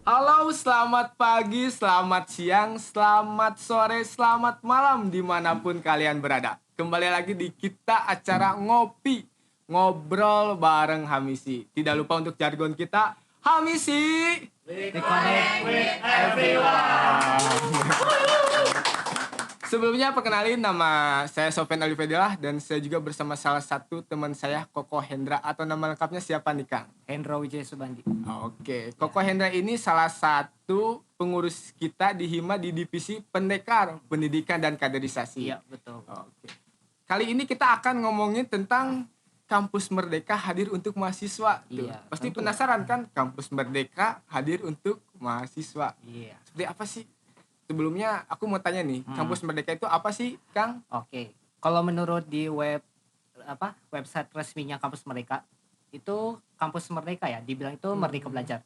Halo, selamat pagi, selamat siang, selamat sore, selamat malam dimanapun kalian berada. Kembali lagi di kita acara ngopi, ngobrol bareng Hamisi. Tidak lupa untuk jargon kita, Hamisi! Reconnect with everyone. Sebelumnya perkenalin, nama saya Sofyan Alifedillah dan saya juga bersama salah satu teman saya, Koko Hendra, atau nama lengkapnya siapa nih, Kang? Hendro Wijaya Subandi. Oke, Koko Hendra ini salah satu pengurus kita di Hima di divisi pendekar pendidikan dan kaderisasi. Iya, betul. Oke. Kali ini kita akan ngomongin tentang Kampus Merdeka hadir untuk mahasiswa. Tuh. Iya, Pasti tentu. penasaran kan Kampus Merdeka hadir untuk mahasiswa. Iya. Seperti apa sih? Sebelumnya aku mau tanya nih, Kampus Merdeka itu apa sih, Kang? Oke. Kalau menurut di website resminya kampus Merdeka, itu kampus Merdeka ya, dibilang itu Merdeka Belajar.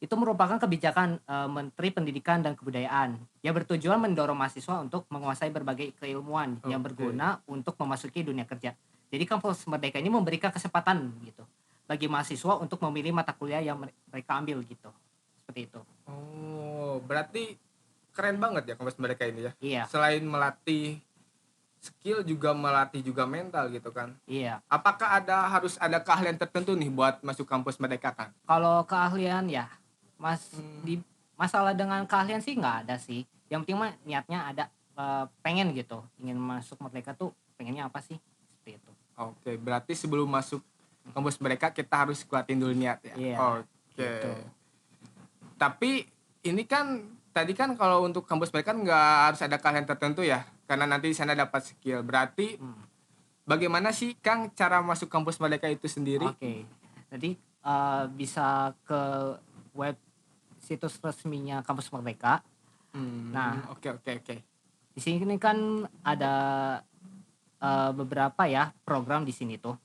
Itu merupakan kebijakan Menteri Pendidikan dan Kebudayaan yang bertujuan mendorong mahasiswa untuk menguasai berbagai keilmuan yang Oke. berguna untuk memasuki dunia kerja. Jadi kampus Merdeka ini memberikan kesempatan gitu bagi mahasiswa untuk memilih mata kuliah yang mereka ambil gitu. Seperti itu. Oh, berarti keren banget ya Kampus Merdeka ini ya. Iya. Selain melatih skill juga melatih juga mental gitu kan. Iya. Apakah harus ada keahlian tertentu nih buat masuk Kampus Merdeka, Kang? Kalau keahlian ya, di masalah dengan keahlian sih nggak ada sih. Yang penting mah niatnya ada, pengen gitu, ingin masuk Merdeka tuh pengennya apa sih? Seperti itu. Oke, berarti sebelum masuk Kampus Merdeka kita harus kuatin dulu niat ya. Iya, Oke. gitu. Tapi ini kan tadi kan kalau untuk Kampus Merdeka kan nggak harus ada keahlian tertentu ya, karena nanti di sana dapat skill. Berarti bagaimana sih Kang cara masuk Kampus Merdeka itu sendiri? Oke. Jadi, bisa ke web situs resminya kampus Merdeka. Nah, Oke. di sini kan ada, beberapa ya program di sini tuh.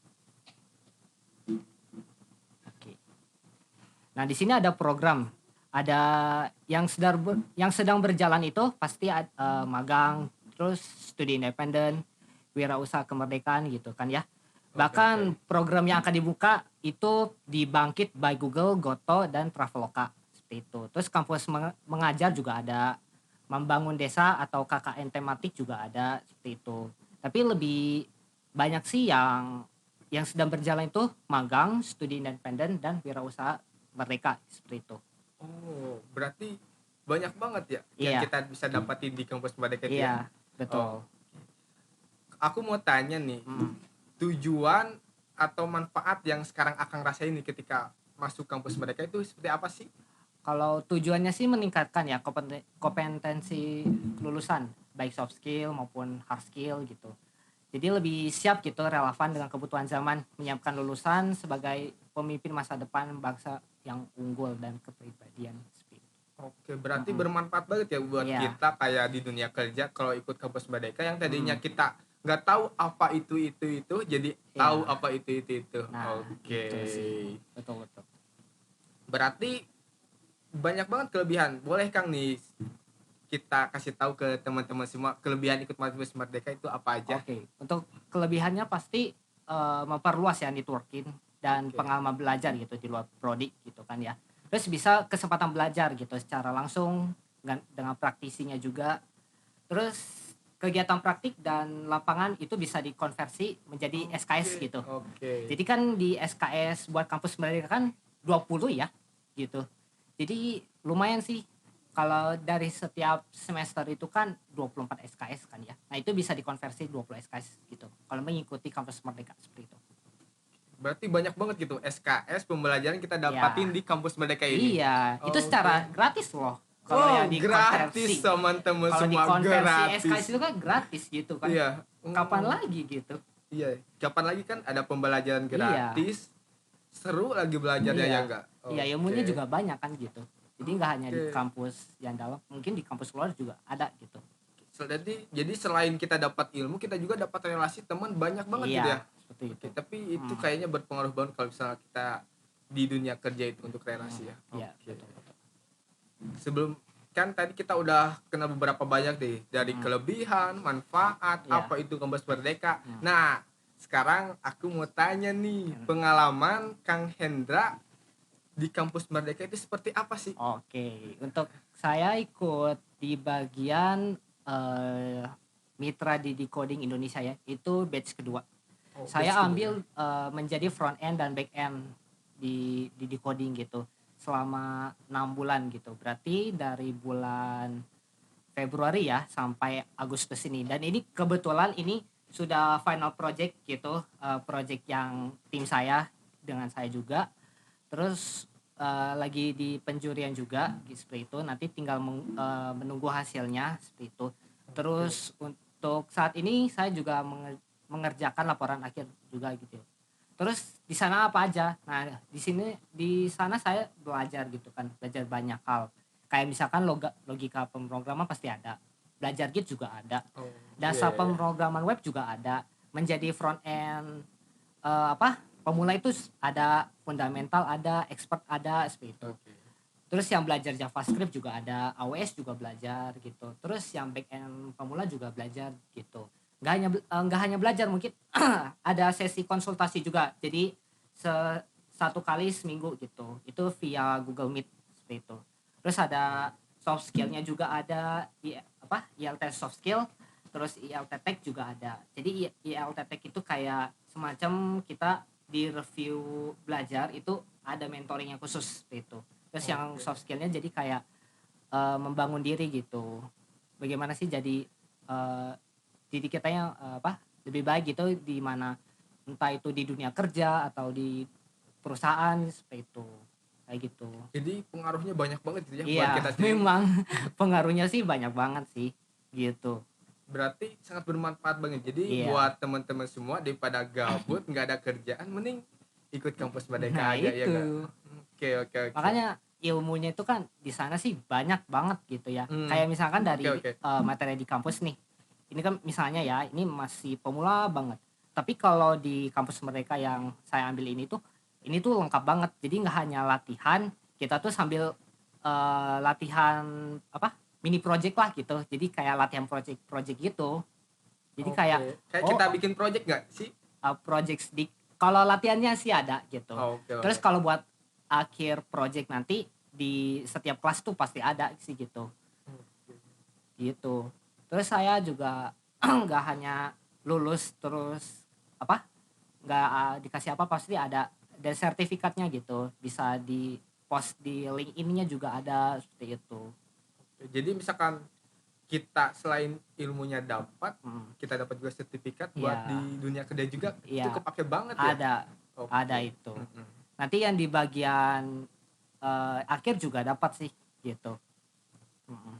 Oke. Nah, di sini ada program, ada yang sedang berjalan itu pasti magang, terus studi independen, wirausaha kemerdekaan gitu kan ya. Bahkan program yang akan dibuka itu di Bangkit by Google, Goto, dan Traveloka seperti itu. Terus kampus mengajar juga ada, membangun desa atau KKN tematik juga ada seperti itu. Tapi lebih banyak sih yang sedang berjalan itu magang, studi independen, dan wirausaha merdeka seperti itu. Oh, berarti banyak banget ya yang Iya. kita bisa dapatin di Kampus Merdeka itu ya. Iya, betul. Aku mau tanya nih, tujuan atau manfaat yang sekarang Akang rasain nih ketika masuk Kampus Merdeka itu seperti apa sih? Kalau tujuannya sih meningkatkan ya kompetensi lulusan, baik soft skill maupun hard skill gitu. Jadi lebih siap gitu, relevan dengan kebutuhan zaman, menyiapkan lulusan sebagai pemimpin masa depan bangsa yang unggul dan kepribadian seperti itu. Oke, berarti bermanfaat banget ya buat Iya. kita kayak di dunia kerja kalau ikut Kampus Merdeka yang tadinya kita nggak tahu apa itu, jadi tahu Iya. apa itu. Nah, Oke. itu sih. Betul. Berarti banyak banget kelebihan. Boleh Kang nih kita kasih tahu ke teman-teman semua kelebihan ikut Kampus Merdeka itu apa aja? Oke, untuk kelebihannya pasti memperluas ya networking dan Oke. pengalaman belajar gitu di luar prodi gitu kan ya. Terus bisa kesempatan belajar gitu secara langsung dengan praktisinya juga. Terus kegiatan praktik dan lapangan itu bisa dikonversi menjadi SKS gitu. Oke. Jadi kan di SKS buat kampus mereka kan 20 ya gitu. Jadi lumayan sih kalau dari setiap semester itu kan 24 SKS kan ya. Nah, itu bisa dikonversi 20 SKS gitu. Kalau mengikuti kampus Merdeka seperti itu. Berarti banyak banget gitu SKS pembelajaran kita dapatin Iya. di Kampus Merdeka ini. Iya, itu Oke. secara gratis loh. Kalau Oh, yang gratis dikonversi. teman-teman Kalau semua dikonversi SKS gratis. itu kan gratis gitu kan. Iya. Kapan lagi gitu? Iya. Kapan lagi kan ada pembelajaran Iya. gratis. Seru lagi belajarnya ya Iya. enggak? Iya, ilmunya juga banyak kan gitu. Jadi nggak hanya di Oke. kampus yang dalam, mungkin di kampus luar juga ada gitu. Jadi selain kita dapat ilmu, kita juga dapat relasi teman banyak banget Iya, gitu ya. seperti itu. Tapi itu kayaknya berpengaruh banget kalau misalnya kita di dunia kerja itu untuk relasi ya. Iya, Oke. betul. Sebelum kan tadi kita udah kenal beberapa banyak deh dari kelebihan, manfaat, Iya. apa itu Kampus Merdeka. Nah, sekarang aku mau tanya nih, pengalaman Kang Hendra di kampus Merdeka itu seperti apa sih? Oke, untuk saya ikut di bagian mitra di Decoding Indonesia ya, itu batch kedua. Oh, Saya batch kedua. ambil menjadi front end dan back end di Decoding gitu selama 6 bulan gitu. Berarti dari bulan Februari ya sampai Agustus ini. Dan ini kebetulan ini sudah final project gitu, project yang tim saya dengan saya juga. Terus lagi di penjurian juga seperti itu. Nanti tinggal menunggu hasilnya seperti itu. Terus untuk saat ini saya juga mengerjakan laporan akhir juga gitu. Terus di sana apa aja? Nah, di sana saya belajar gitu kan, belajar banyak hal. Kayak misalkan logika pemrograman pasti ada. Belajar Git juga ada. Oh, iya, Dasar iya, iya. pemrograman web juga ada. Menjadi front end apa? Pemula itu ada, fundamental ada, expert ada seperti itu. Oke. Terus yang belajar JavaScript juga ada, AWS juga belajar gitu. Terus yang back end pemula juga belajar gitu. Nggak hanya belajar, mungkin ada sesi konsultasi juga. Jadi satu kali seminggu gitu. Itu via Google Meet seperti itu. Terus ada soft skillnya juga ada, IELTS soft skill, terus IELTS juga ada. Jadi IELTS itu kayak semacam kita di review belajar itu ada mentoring yang khusus seperti itu. Terus yang Oke. soft skillnya jadi kayak membangun diri gitu. Bagaimana sih jadi diri kita yang lebih baik gitu di mana, entah itu di dunia kerja atau di perusahaan seperti itu. Kayak gitu. Jadi pengaruhnya banyak banget gitu ya buat Iya, kita sendiri. memang pengaruhnya sih banyak banget sih gitu. Berarti sangat bermanfaat banget. Jadi Iya. buat teman-teman semua daripada gabut nggak ada kerjaan, mending ikut kampus Merdeka Nah, aja ya nggak? itu. Oke, oke, oke. Makanya ilmunya itu kan di sana sih banyak banget gitu ya. Hmm, Kayak misalkan oke, dari oke. materi di kampus nih. Ini kan misalnya ya, ini masih pemula banget. Tapi kalau di kampus mereka yang saya ambil ini tuh lengkap banget. Jadi nggak hanya latihan, kita tuh sambil latihan mini project lah gitu. Jadi kayak latihan project gitu. Jadi kayak Oke. Kayak oh kita bikin project nggak sih? project di kalau latihannya sih ada gitu. Oh, oke, Terus oke. kalau buat akhir project nanti di setiap kelas tuh pasti ada sih gitu. Gitu. Terus saya juga nggak hanya lulus terus apa? Nggak dikasih apa, pasti ada dan sertifikatnya gitu. Bisa di post di LinkedIn-nya juga ada seperti itu. Jadi misalkan kita selain ilmunya dapat, Hmm. kita dapat juga sertifikat buat di Iya, dunia kerja juga itu iya, kepake banget ya. ada Oke. itu. Mm-mm. Nanti yang di bagian akhir juga dapat sih gitu. Mm-mm.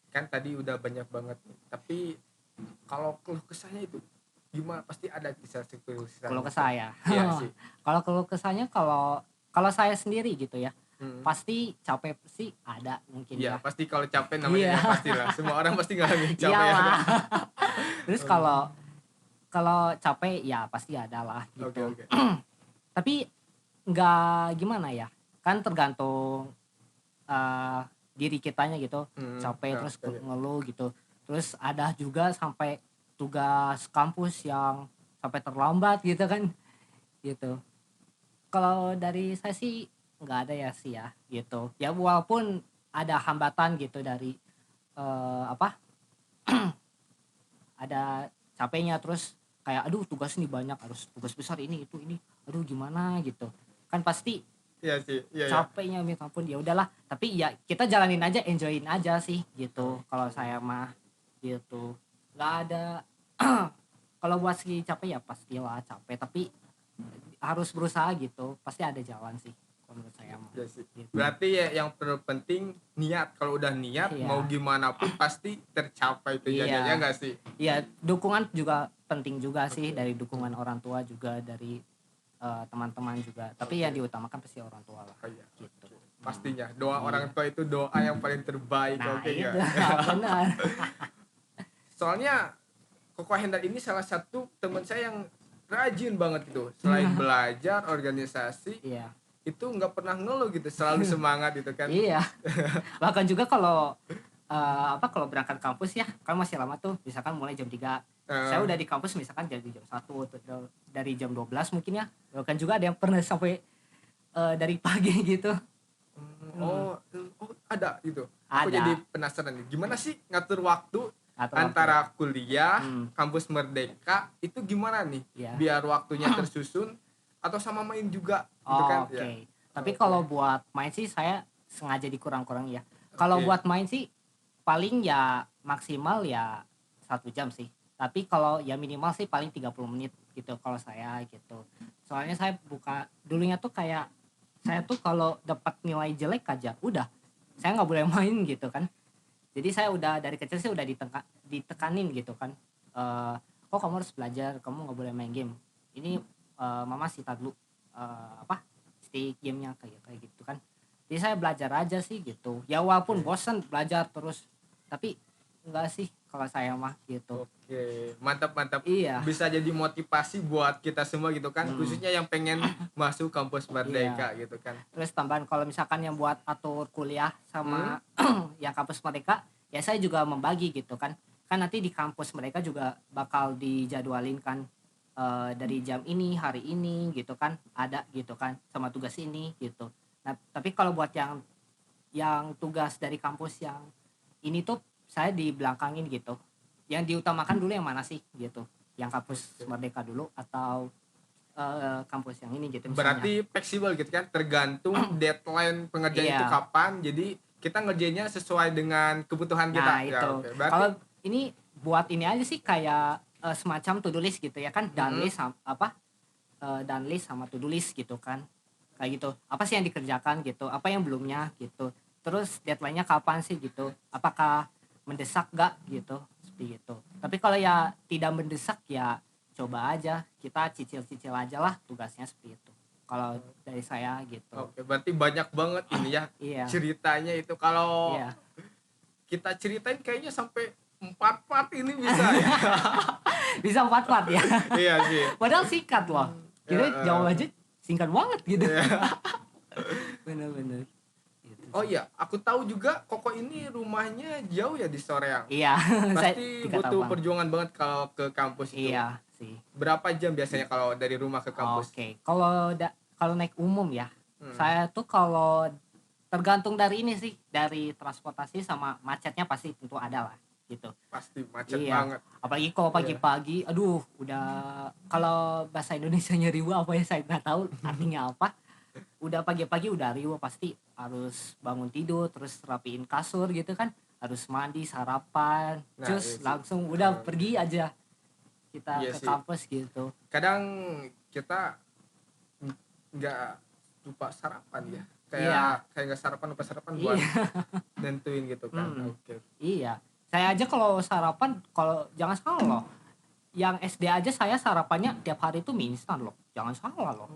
Kan tadi udah banyak banget nih. Tapi kalau keluh kesahnya itu gimana? Pasti ada kisah keluh Kalau kesahnya ke tuh. saya, Iya sih. kalau keluh kesahnya, kalau saya sendiri gitu ya, Mm. pasti capek sih ada mungkin Iya, ya. pasti kalau capek namanya Iya, ya pastilah. Semua orang pasti ngalamin capek ya iyalah. kan? Terus kalau kalau capek ya pasti ada lah Oke, gitu. oke. Tapi nggak gimana ya, kan tergantung eh, diri kitanya gitu. Capek Nah, terus oke. ngeluh gitu. Terus ada juga sampai tugas kampus yang sampai terlambat gitu kan gitu. Kalau dari saya sih nggak ada ya sih ya gitu. Ya walaupun ada hambatan gitu dari apa ada capeknya, terus kayak aduh tugas ini banyak, harus tugas besar ini aduh gimana gitu kan, pasti Iya sih, iya ya. capeknya minta ampun. Ya udahlah, tapi ya kita jalanin aja, enjoyin aja sih gitu kalau saya mah gitu. Nggak ada kalau buat segi capek ya pastilah capek, tapi harus berusaha gitu, pasti ada jalan sih kalau menurut saya mah Iya sih. gitu. Berarti ya yang penting niat. Kalau udah niat mau Iya, gimana pun pasti tercapai tujuannya ya iya, nggak sih? iya, dukungan juga penting juga sih, Oke. dari dukungan orang tua juga, dari teman-teman juga, tapi yang Oke. diutamakan pasti orang tua lah Oh, iya. gitu. Pastinya doa orang Iya, tua itu doa yang paling terbaik. nah Oke itu nggak? benar. Soalnya Koko Hendra ini salah satu teman saya yang rajin banget gitu. Selain belajar organisasi Iya, itu nggak pernah ngeluh gitu, selalu semangat gitu kan. iya, bahkan juga kalau kalau berangkat kampus ya kan masih lama tuh, misalkan mulai jam 3, saya Eh, udah di kampus misalkan dari jam 1 atau dari jam 12 mungkin ya. Bahkan juga ada yang pernah sampai dari pagi gitu. Oh, ada gitu. Aku Ada. jadi penasaran nih, gimana sih ngatur waktu Atau antara kuliah, Hmm. kampus Merdeka itu gimana nih? Ya. Biar waktunya tersusun atau sama main juga gitu Oh, kan? oke. Ya. Tapi Oke. kalau buat main sih saya sengaja dikurang-kurang ya. Kalau Oke. buat main sih paling ya maksimal ya 1 jam sih. Tapi kalau ya minimal sih paling 30 menit gitu kalau saya gitu. Soalnya saya dulunya tuh kayak saya tuh kalau dapat nilai jelek aja udah saya nggak boleh main gitu kan. Jadi saya udah dari kecil sih udah ditekanin gitu kan. Kok kamu harus belajar, kamu nggak boleh main game. Ini mama sita dulu apa stick gamenya kayak gitu kan. Jadi saya belajar aja sih gitu. Ya walaupun bosan belajar terus, tapi enggak sih kalau saya mah gitu. Oke, mantap. Iya. Bisa jadi motivasi buat kita semua gitu kan, Hmm. khususnya yang pengen masuk kampus Merdeka Iya. gitu kan. Terus tambahan kalau misalkan yang buat atur kuliah sama yang kampus mereka, ya saya juga membagi gitu kan. Kan nanti di kampus mereka juga bakal dijadwalin kan dari jam ini, hari ini gitu kan, ada gitu kan, sama tugas ini gitu. Nah, tapi kalau buat yang tugas dari kampus yang ini tuh saya dibelakangin gitu. Yang diutamakan dulu yang mana sih gitu? Yang kampus Merdeka dulu atau kampus yang ini gitu misalnya. Berarti fleksibel gitu kan, tergantung deadline pengerjaan itu Iya. kapan. Jadi kita ngerjainnya sesuai dengan kebutuhan kita. Nah, Ya, itu. oke. Berarti Kalau ini buat ini aja sih kayak semacam to do list gitu ya kan, done list done list sama to do list gitu kan. Kayak gitu. Apa sih yang dikerjakan gitu, apa yang belumnya gitu. Terus deadline-nya kapan sih gitu. Apakah mendesak gak gitu, seperti itu. Tapi kalau ya tidak mendesak ya coba aja, kita cicil-cicil aja lah tugasnya seperti itu. Kalau dari saya gitu. oke, berarti banyak banget ini ya Iya. ceritanya itu. Kalau Iya. kita ceritain kayaknya sampai 4 part ini bisa ya. Bisa 4 part ya. Iya sih. Padahal singkat loh. Kita Ya, jawab aja singkat banget gitu. Iya. Bener-bener. Gitu Oh sih. iya, aku tahu juga Koko ini rumahnya jauh ya di Soreang. Iya, saya Pasti di butuh Katabang. perjuangan banget kalau ke kampus itu. Iya sih. Berapa jam biasanya kalau dari rumah ke kampus? Oke, kalau naik umum ya, Hmm, saya tuh kalau tergantung dari ini sih, dari transportasi sama macetnya pasti tentu ada lah gitu. pasti macet Iya, banget. apalagi kalau Iya. pagi-pagi, aduh, udah kalau bahasa Indonesianya riuh apa ya saya nggak tahu artinya apa. Udah pagi-pagi udah riuh pasti harus bangun tidur, terus rapiin kasur gitu kan, harus mandi, sarapan, Nah, iya terus sih. langsung udah pergi aja kita Iya ke sih. kampus gitu. Kadang kita nggak lupa sarapan ya. Iya. Kayak nggak sarapan lupa sarapan buat Iya. nentuin gitu kan. Mm. Oke. Iya. Saya aja kalau sarapan, kalau jangan salah loh. Yang SD aja saya sarapannya tiap hari itu mie instan loh. Jangan salah loh.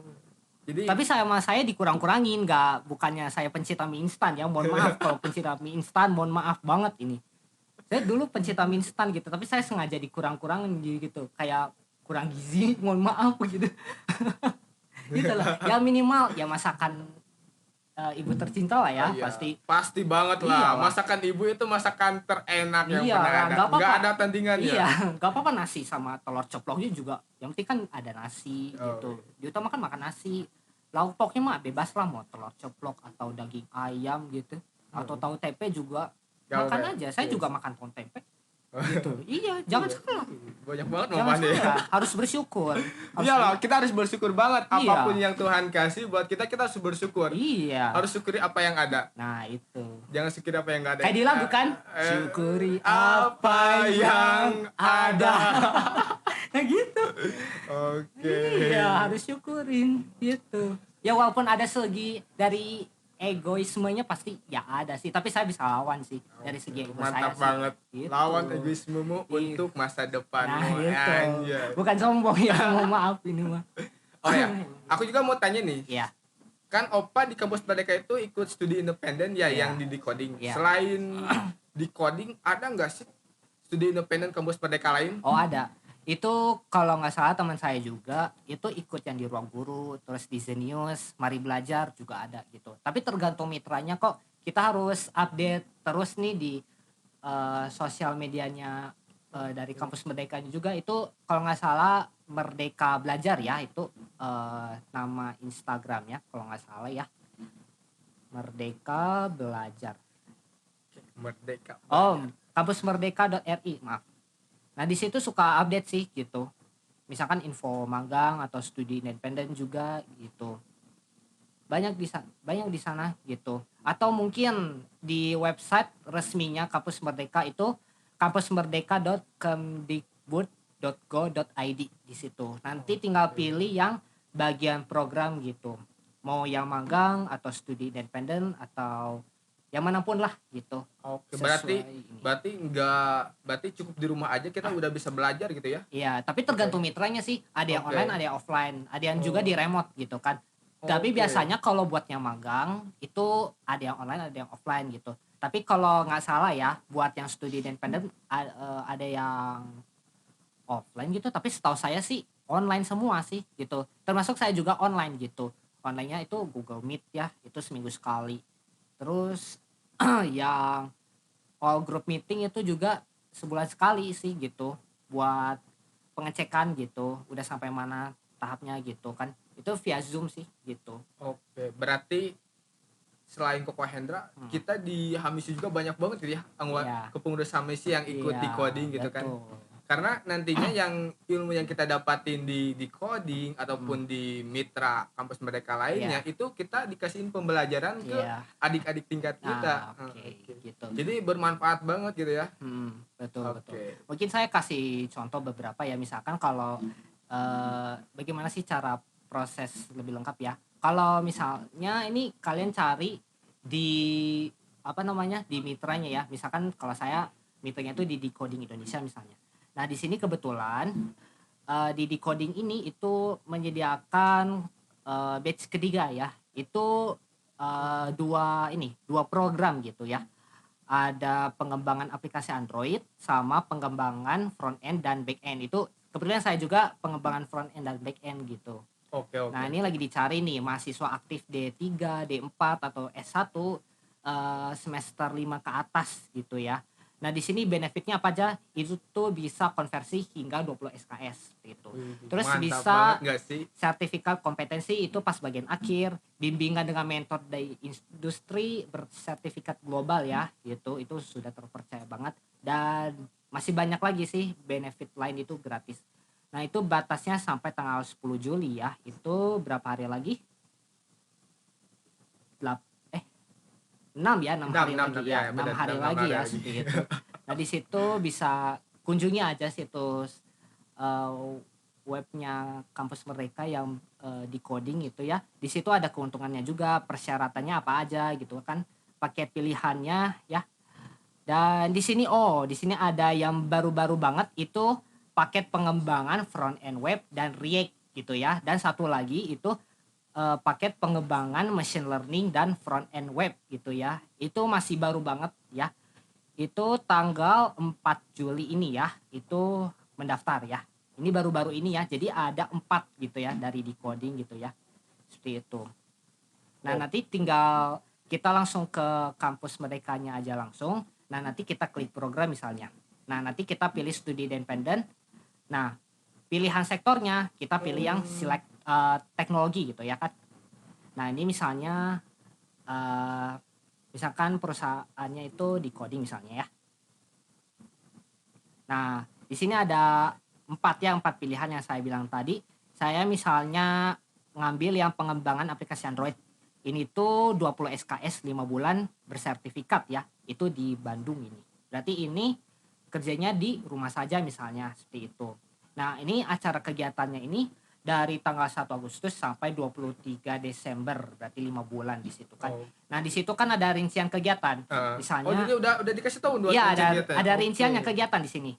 Jadi Tapi saya dikurang-kurangin, bukannya saya pencinta mie instan ya. Mohon maaf kalau pencinta mie instan, mohon maaf banget ini. Saya dulu pencinta mie instan gitu, tapi saya sengaja dikurang-kurangin gitu. Kayak kurang gizi, mohon maaf gitu. Gitu loh. Ya minimal ya masakan ibu tercinta lah ya, oh iya, pasti. banget lah. Iyalah. Masakan ibu itu masakan terenak yang Iya, pernah ada. nggak apa-apa. Nggak ada tandingannya. Iya, nggak apa-apa nasi sama telur ceploknya juga. Yang penting kan ada nasi Oh, gitu. Diutamakan makan nasi. Lauk pauknya mah bebas lah, mau telur ceplok atau daging ayam gitu. Atau tahu tempe juga. Nggak Makan apa-apa. aja. Saya Iya juga sih. makan tahu tempe. Gitu. Iya, jangan salah. Banyak banget Jangan momennya. salah. Harus bersyukur. Iya loh, kita harus bersyukur banget. Iya. Apapun yang Tuhan kasih buat kita harus bersyukur. Iya. Harus syukuri apa yang ada. Nah, itu. Jangan syukuri apa yang nggak ada. Kayak di lagu kan? Syukuri apa yang ada. Nah gitu. Oke. Iya, harus syukurin gitu. Ya walaupun ada segi dari egoismenya pasti ya ada sih, tapi saya bisa lawan sih dari segi ego saya Mantap sih. banget. Gitu. Lawan egoismemu Iya. untuk masa Nah, depanmu. itu. Anjay. Bukan sombong ya, mohon maaf ini mah. Oh ya, aku juga mau tanya nih. Iya. Kan Opa di kampus Merdeka itu ikut studi independen ya, Iya. yang di decoding. Iya. Selain decoding, ada nggak sih studi independen kampus Merdeka lain? Oh, ada. Itu kalau nggak salah teman saya juga itu ikut yang di Ruang Guru, terus di Zenius, Mari Belajar juga ada gitu. Tapi tergantung mitranya kok. Kita harus update terus nih di sosial medianya dari kampus Merdeka juga. Itu kalau nggak salah Merdeka Belajar ya, itu nama Instagramnya kalau nggak salah ya, Merdeka Belajar. Merdeka Oh, Belajar. kampusmerdeka.ri, maaf. Nah, di situ suka update sih gitu. Misalkan info magang atau studi independen juga gitu. Banyak di sana gitu. Atau mungkin di website resminya Kampus Merdeka itu kampusmerdeka.kemdikbud.go.id di situ. Nanti tinggal Oke. pilih yang bagian program gitu. Mau yang magang atau studi independen atau yang manapun lah gitu. Oke, berarti Sesuai ini. berarti enggak berarti cukup di rumah aja kita udah bisa belajar gitu ya? Iya, tapi tergantung mitranya sih. Ada yang online, Oke. ada yang offline, ada yang juga di Oh, remote gitu kan. Tapi oke. biasanya kalau buat yang magang itu ada yang online, ada yang offline gitu. Tapi kalau nggak salah ya, buat yang studi independen ada yang offline gitu. Tapi setahu saya sih online semua sih gitu. Termasuk saya juga online gitu. Onlinenya itu Google Meet ya, itu seminggu sekali. Terus yang all group meeting itu juga sebulan sekali sih gitu. Buat pengecekan gitu, udah sampai mana tahapnya gitu kan. Itu via Zoom sih gitu. Oke, berarti selain Koko Hendra, Hmm. kita di Hamisi juga banyak banget gitu ya Iya, kepengurusan Hamisi yang ikut iya, di coding gitu kan. betul. Karena nantinya yang ilmu yang kita dapatin di coding Hmm. ataupun di mitra kampus mereka lainnya Iya, itu kita dikasihin pembelajaran ke iya. adik-adik tingkat kita. Nah, oke, Oke. gitu. Jadi bermanfaat banget gitu ya. Betul, betul. Oke. Mungkin saya kasih contoh beberapa ya, misalkan kalau bagaimana sih cara proses lebih lengkap ya. Kalau misalnya ini kalian cari di apa namanya di mitranya ya. Misalkan kalau saya mitranya itu di Decoding Indonesia misalnya. Nah, di sini kebetulan di Decoding ini itu menyediakan batch ketiga ya. Itu dua program gitu ya. Ada pengembangan aplikasi Android sama pengembangan front end dan back end. Itu kebetulan saya juga pengembangan front end dan back end gitu. Oke, Nah, oke. ini lagi dicari nih mahasiswa aktif D3, D4 atau S1 semester 5 ke atas gitu ya. Nah, di sini benefitnya apa aja? Itu tuh bisa konversi hingga 20 SKS gitu. Wih, Terus mantap banget bisa gak sih? sertifikat kompetensi itu pas bagian akhir, bimbingan dengan mentor dari industri bersertifikat global ya, gitu. Itu sudah terpercaya banget dan masih banyak lagi sih benefit lain itu gratis. Nah, itu batasnya sampai tanggal 10 Juli ya. Itu berapa hari lagi? 6 ya, 6 Enam, hari enam, lagi enam ya, ya, ya 6 benar, hari enam, enam lagi hari ya lagi. seperti itu. Nah, di situ bisa kunjungi aja situs eh, webnya kampus mereka yang di coding itu ya. Di situ ada keuntungannya juga, persyaratannya apa aja gitu kan, paket pilihannya ya. Dan di sini ada yang baru-baru banget itu paket pengembangan front end web dan React gitu ya. Dan satu lagi itu paket pengembangan machine learning dan front end web gitu ya. Itu masih baru banget ya. Itu tanggal 4 Juli ini ya. Itu mendaftar ya. Ini baru-baru ini ya. Jadi ada 4 gitu ya dari decoding gitu ya. Seperti itu. Nah, Oh, nanti tinggal kita langsung ke kampus merdekanya aja langsung. Nah, nanti kita klik program misalnya. Nah, nanti kita pilih studi independen. Nah, pilihan sektornya kita pilih yang select teknologi gitu ya kan. Nah, ini misalnya eh, misalkan perusahaannya itu di coding misalnya ya. Nah, di sini ada empat pilihan yang saya bilang tadi. Saya misalnya ngambil yang pengembangan aplikasi Android. Ini tuh 20 SKS 5 bulan bersertifikat ya. Itu di Bandung ini. Berarti ini kerjanya di rumah saja misalnya seperti itu. Nah, ini acara kegiatannya ini dari tanggal 1 Agustus sampai 23 Desember, berarti 5 bulan di situ kan. oh. Nah, di situ kan ada rincian kegiatan. Oh, Misalnya jadi udah dikasih tahu buat iya, rincian ada kegiatan. ada rinciannya Oke. kegiatan di sini.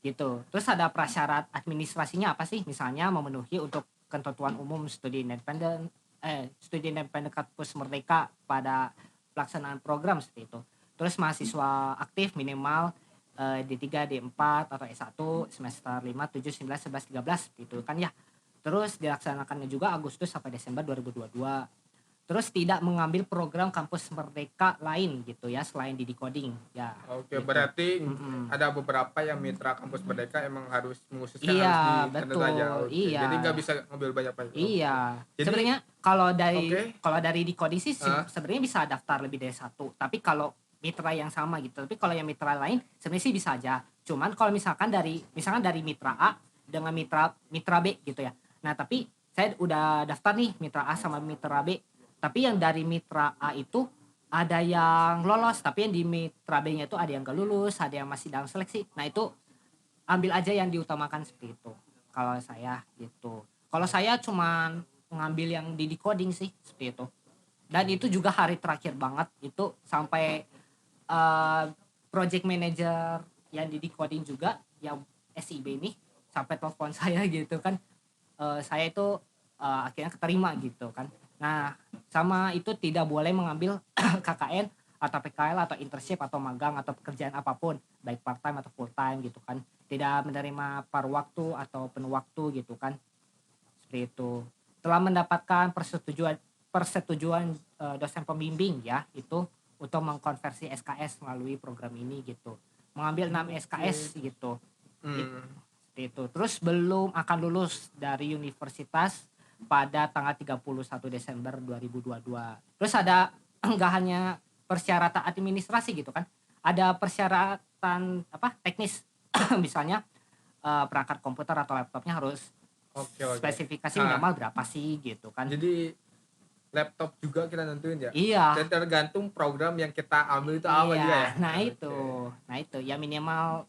Gitu. Terus ada prasyarat administrasinya apa sih? Misalnya memenuhi untuk ketentuan umum studi independen kampus merdeka pada pelaksanaan program seperti itu. Terus mahasiswa aktif minimal D3, D4 atau S1 semester 5, 7, 9, 11, 13 gitu kan ya. Terus dilaksanakannya juga Agustus sampai Desember 2022. terus tidak mengambil program kampus Merdeka lain gitu ya selain di Decoding ya Oke, gitu. berarti Mm-mm. ada beberapa yang mitra kampus Merdeka emang harus mengkhususkan harus Iya, di tertentu aja. betul. Oke, jadi nggak Iya. bisa ngambil banyak-banyak. Oke. Iya. Jadi, Sebenarnya oke, kalau dari Decoding sih ah, sebenarnya bisa daftar lebih dari satu. Tapi kalau mitra yang sama gitu. Tapi kalau yang mitra lain sebenarnya sih bisa aja. Cuman kalau misalkan dari mitra A dengan mitra mitra B gitu ya. Nah, tapi saya udah daftar nih mitra A sama mitra B. Tapi yang dari mitra A itu ada yang lolos, tapi yang di mitra B-nya itu ada yang gak lulus, ada yang masih dalam seleksi. Nah, itu ambil aja yang diutamakan seperti itu kalau saya gitu. Kalau saya cuman ngambil yang di decoding sih seperti itu, dan itu juga hari terakhir banget itu sampai eh, project manager yang di decoding juga yang SIB ini sampai telepon saya gitu kan. Saya itu akhirnya keterima gitu kan. Nah, sama itu tidak boleh mengambil KKN atau PKL atau internship atau magang atau pekerjaan apapun baik part time atau full time gitu kan, tidak menerima paruh waktu atau penuh waktu gitu kan, seperti itu. Telah mendapatkan persetujuan dosen pembimbing ya itu untuk mengkonversi SKS melalui program ini gitu, mengambil 6 oke. SKS gitu. Hmm, Seperti itu. Terus belum akan lulus dari universitas pada tanggal 31 Desember 2022. Terus ada enggak hanya persyaratan administrasi gitu kan. Ada persyaratan apa teknis misalnya perangkat komputer atau laptopnya harus oke, oke. spesifikasi Nah, minimal berapa sih gitu kan. jadi laptop juga kita nentuin ya. Iya, Dan tergantung program yang kita ambil itu apa iya, juga ya. nah itu, Oke. ya minimal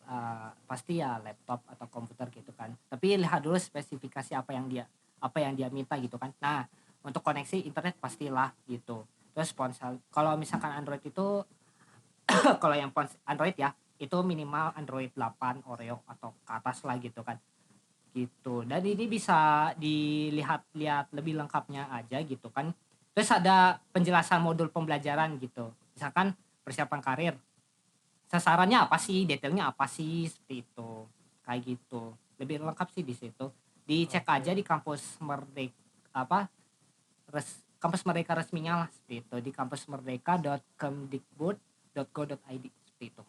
pasti ya laptop atau komputer gitu kan. Tapi lihat dulu spesifikasi apa yang dia minta gitu kan. Nah, untuk koneksi internet pastilah gitu. Terus ponsel, kalau misalkan Android itu, kalau yang Android ya, itu minimal Android 8 Oreo atau ke atas lah gitu kan. Gitu. Dan ini bisa dilihat-lihat lebih lengkapnya aja gitu kan. Terus ada penjelasan modul pembelajaran gitu. Misalkan persiapan karir, sasarannya apa sih, detailnya apa sih, seperti itu. Kayak gitu. Lebih lengkap sih di situ. Dicek aja Oke. di kampus Merdeka apa kampus Merdeka resminya lah seperti itu di kampusmerdeka.kemdikbud.go.id seperti itu.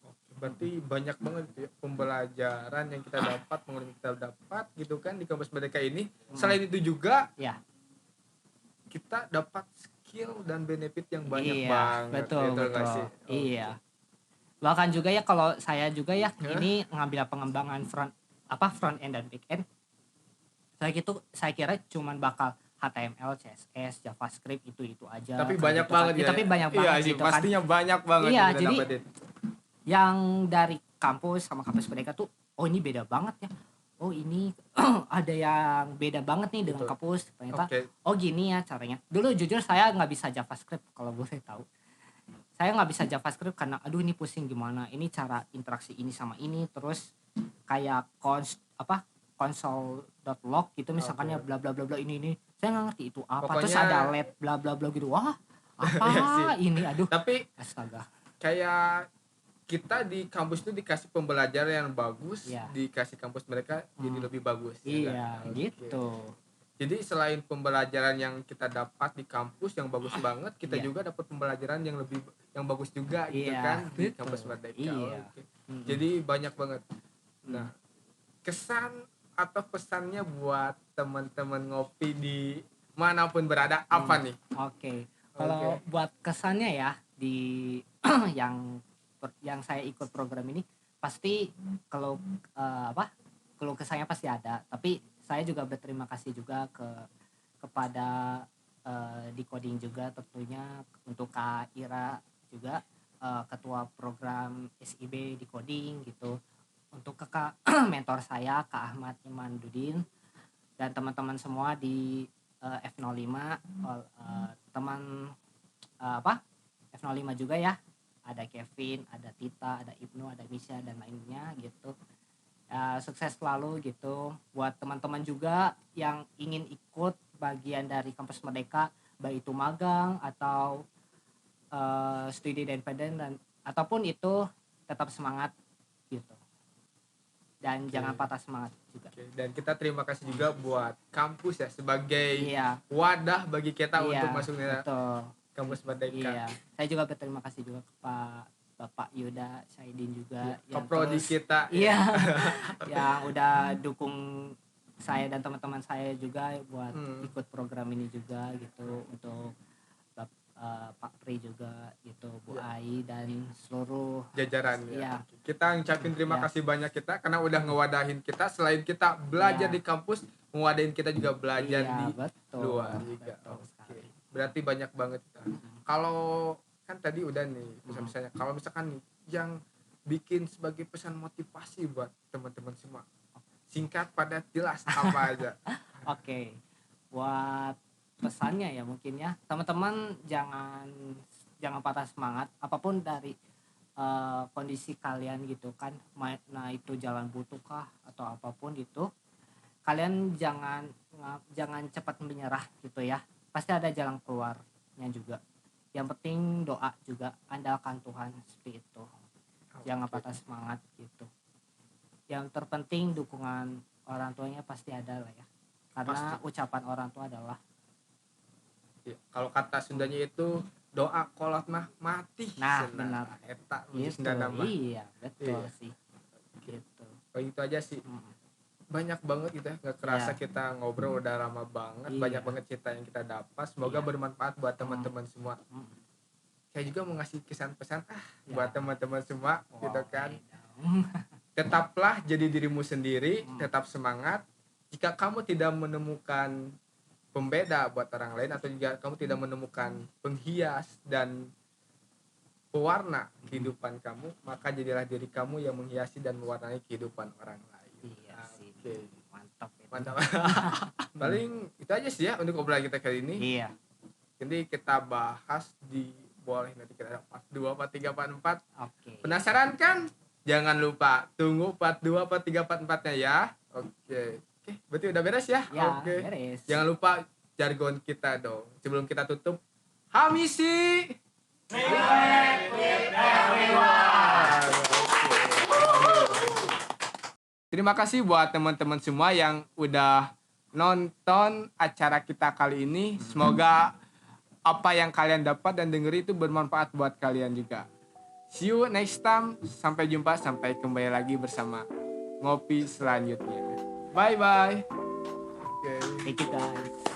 Oke, berarti banyak banget gitu ya pembelajaran yang kita dapat, pengalaman yang kita dapat gitu kan di kampus Merdeka ini. Mm, Selain itu juga ya, kita dapat skill dan benefit yang banyak iya, banget. betul Itu enggak betul. sih? Iya. Oke. Bahkan juga ya kalau saya juga ya Hah? ini ngambil pengembangan front end dan back end. Saya kira cuman bakal HTML, CSS, JavaScript itu aja Tapi kayak banyak gitu kan. banget Ya, ya. tapi banyak Iya banget sih, gitu kan. pastinya banyak banget yang Iya, kita jadi dapetin. yang dari kampus sama kampus mereka tuh, oh ini beda banget ya. Oh ini ada yang beda banget nih dengan Betul. kampus. Ternyata, Oke. oh gini ya caranya. Dulu jujur saya nggak bisa JavaScript kalau boleh tahu. Saya nggak bisa JavaScript karena aduh ini pusing gimana. Ini cara interaksi ini sama ini. Terus kayak console.log gitu Oke, misalkannya oke. bla bla bla bla ini. Saya nggak ngerti itu apa. Terus Pokoknya ada LED bla bla bla gitu. Wah, iya sih. apa ini? Aduh, Tapi astaga. kayak kita di kampus itu dikasih pembelajaran yang bagus, Iya. dikasih kampus mereka jadi Hmm, lebih bagus, ya enggak? iya, Oke. gitu. Jadi selain pembelajaran yang kita dapat di kampus yang bagus banget, kita Iya, juga dapat pembelajaran yang bagus juga gitu iya, kan di kampus betul. Merdeka. Iya. Oke. Mm-mm. Jadi banyak banget. Mm. Nah, kesan atau pesannya buat teman-teman ngopi di manapun berada Hmm, apa nih? oke. Kalau Oke. buat kesannya ya di yang saya ikut program ini pasti kalau apa kalau kesannya pasti ada. Tapi saya juga berterima kasih juga kepada Decoding juga tentunya untuk Kak Ira juga ketua program SIB Decoding gitu. Untuk kakak mentor saya Kak Ahmad Imandudin dan teman-teman semua di F05 teman apa F05 juga ya, ada Kevin, ada Tita, ada Ibnu, ada Misha dan lainnya gitu. Sukses selalu gitu buat teman-teman juga yang ingin ikut bagian dari kampus Merdeka, baik itu magang atau studi independen dan ataupun itu tetap semangat gitu. dan jangan patah semangat juga. Oke, dan kita terima kasih juga buat kampus ya sebagai Iya, wadah bagi kita iya, untuk masuknya betul. kampus Merdeka. Iya, saya juga berterima kasih juga ke Bapak Yuda Saidin juga yang Keprodi terus kita iya yang udah dukung saya dan teman-teman saya juga buat ikut program ini juga gitu, untuk Pak Pri juga gitu, Bu Ai dan seluruh jajaran iya. ya. Kita ngucapin terima Ya. kasih banyak kita karena udah ngewadahin kita, selain kita belajar Iya. di kampus, ngewadahin kita juga belajar Iya, di betul. luar juga. Betul Oke. sekali. Berarti banyak banget kita. Kalau kan tadi udah nih pesan-pesannya. Kalau misalkan nih yang bikin sebagai pesan motivasi buat teman-teman semua. Singkat, padat, jelas apa aja. Oke. Buat pesannya ya mungkin ya, teman-teman jangan patah semangat apapun dari kondisi kalian gitu kan. Nah itu jalan butuhkah atau apapun itu, kalian jangan cepat menyerah gitu ya. Pasti ada jalan keluarnya juga. Yang penting doa juga, andalkan Tuhan seperti itu. Jangan patah semangat gitu. Yang terpenting dukungan orang tuanya pasti ada lah ya. Karena ucapan orang tua adalah Ya, kalau kata Sundanya itu doa kolot mah mati. Nah, Senang. benar. Eta gitu. Sunda nambah. Iya, betul Iya. sih. Gitu. Oh itu aja sih. Banyak banget gitu ya, nggak kerasa kita ngobrol udah lama banget. Iya. Banyak banget cerita yang kita dapat, semoga Iya. bermanfaat buat teman-teman semua. Saya juga mau ngasih kesan-pesan buat teman-teman semua gitu kan. Tetaplah jadi dirimu sendiri, tetap semangat. Jika kamu tidak menemukan pembeda buat orang lain, atau juga kamu tidak menemukan penghias dan pewarna kehidupan kamu, maka jadilah diri kamu yang menghiasi dan mewarnai kehidupan orang lain. Iya sih. Oke. Mantap itu. Mantap. Paling itu aja sih ya untuk obrolan kita kali ini. Iya. Jadi kita bahas boleh nanti kita ada part 2, part 3, part 4. Oke. Penasaran kan? Jangan lupa tunggu part 2, part 3, part 4-nya ya. Oke, berarti udah beres ya? Ya, Oke. beres. Jangan lupa jargon kita dong. Sebelum kita tutup, Hamisi. Terima kasih buat teman-teman semua yang udah nonton acara kita kali ini. Semoga apa yang kalian dapat dan dengar itu bermanfaat buat kalian juga. See you next time. Sampai jumpa, sampai kembali lagi bersama Ngopi selanjutnya. Bye bye. Thank you guys.